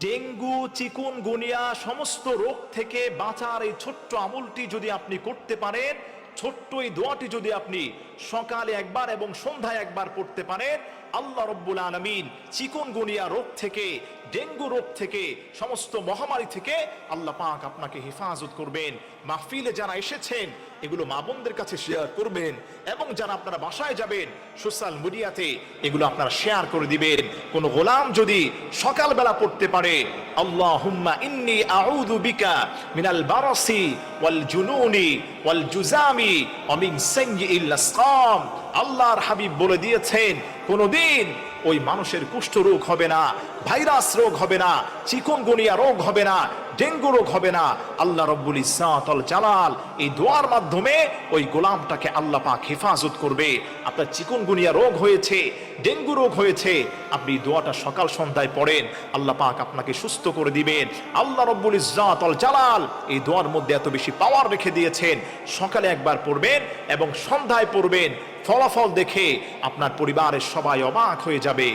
Dengue, chikungunya সমস্ত রোগ থেকে বাঁচার এই ছোট্ট আমলটি যদি আপনি করতে পারেন, ছোট্ট এই দোয়াটি যদি আপনি সকালে একবার এবং সন্ধ্যায় একবার পড়তে পারেন, আল্লাহ রব্বুল আলামিন চিকুনগুনিয়া রোগ থেকে, ডেঙ্গু রোগ থেকে, সমস্ত মহামারী থেকে আল্লাহ পাক আপনাকে হেফাজত করবেন। মাহফিলে যারা এসেছেন এগুলো মা বোনদের কাছে শেয়ার করবেন, এবং যারা আপনারা বাসায় যাবেন সোশ্যাল মিডিয়াতে এগুলো আপনারা শেয়ার করে দিবেন। কোন গোলাম যদি সকালবেলা পড়তে পারে, আল্লাহুম্মা ইন্নী আউযু বিকা মিনাল বারাসি ওয়াল জুনুনি ওয়াল জুজামি ওয়া মিন সাইয়্যিল আসকাম, আল্লাহর হাবিব বলে দিয়েছেন কোনদিন ওই মানুষের কুষ্ঠ রোগ হবে না, ভাইরাস রোগ হবে না, চিকুনগুনিয়া রোগ হবে না, ডেঙ্গু রোগ হবে না। আল্লাহ রব্বুল ইজ্জাত ওয়াল জালাল এই দোয়ার মাধ্যমে ওই গোলামটাকে আল্লাহ পাক হেফাজত করবে। আপনার চিকুনগুনিয়া রোগ হয়েছে, ডেঙ্গু রোগ হয়েছে, আপনি দোয়াটা সকাল সন্ধ্যায় পড়েন, আল্লাহ পাক আপনাকে সুস্থ করে দিবেন। আল্লাহ রব্বুল ইজ্জাত ওয়াল জালাল এই দোয়ার মধ্যে এত বেশি পাওয়ার রেখে দিয়েছেন। সকালে একবার পড়বেন এবং সন্ধ্যায় পড়বেন, ফলাফল দেখে আপনার পরিবারের সবাই অবাক হয়ে যাবে।